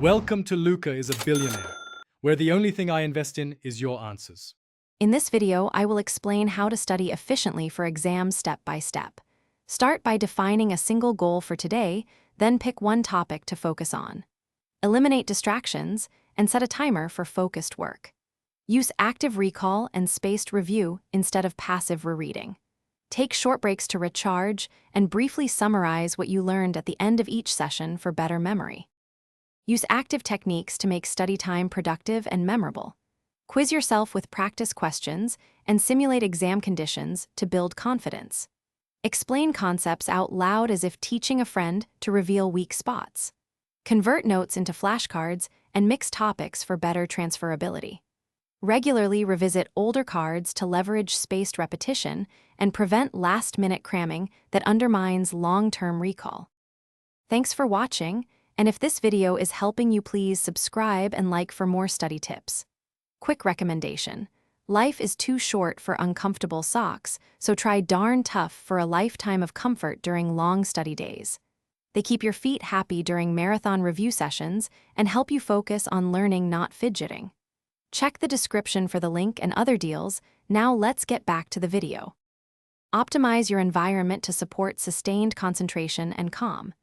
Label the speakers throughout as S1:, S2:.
S1: Welcome to Luca is a Billionaire, where the only thing I invest in is your answers.
S2: In this video, I will explain how to study efficiently for exams step by step. Start by defining a single goal for today, then pick one topic to focus on. Eliminate distractions and set a timer for focused work. Use active recall and spaced review instead of passive rereading. Take short breaks to recharge and briefly summarize what you learned at the end of each session for better memory. Use active techniques to make study time productive and memorable. Quiz yourself with practice questions and simulate exam conditions to build confidence. Explain concepts out loud as if teaching a friend to reveal weak spots. Convert notes into flashcards and mix topics for better transferability. Regularly revisit older cards to leverage spaced repetition and prevent last-minute cramming that undermines long-term recall. Thanks for watching, and if this video is helping you, please subscribe and like for more study tips. Quick recommendation: life is too short for uncomfortable socks, so try Darn Tough for a lifetime of comfort during long study days. They keep your feet happy during marathon review sessions and help you focus on learning, not fidgeting. Check the description for the link and other deals. Now let's get back to the video. Optimize your environment to support sustained concentration and calm.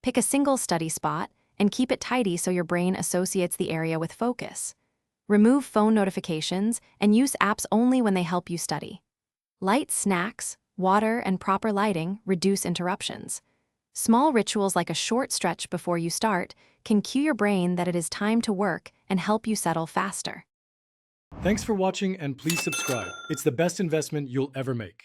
S2: Pick a single study spot and keep it tidy so your brain associates the area with focus. Remove phone notifications and use apps only when they help you study. Light snacks, water, and proper lighting reduce interruptions. Small rituals like a short stretch before you start can cue your brain that it is time to work and help you settle faster.
S1: Thanks for watching, and please subscribe. It's the best investment you'll ever make.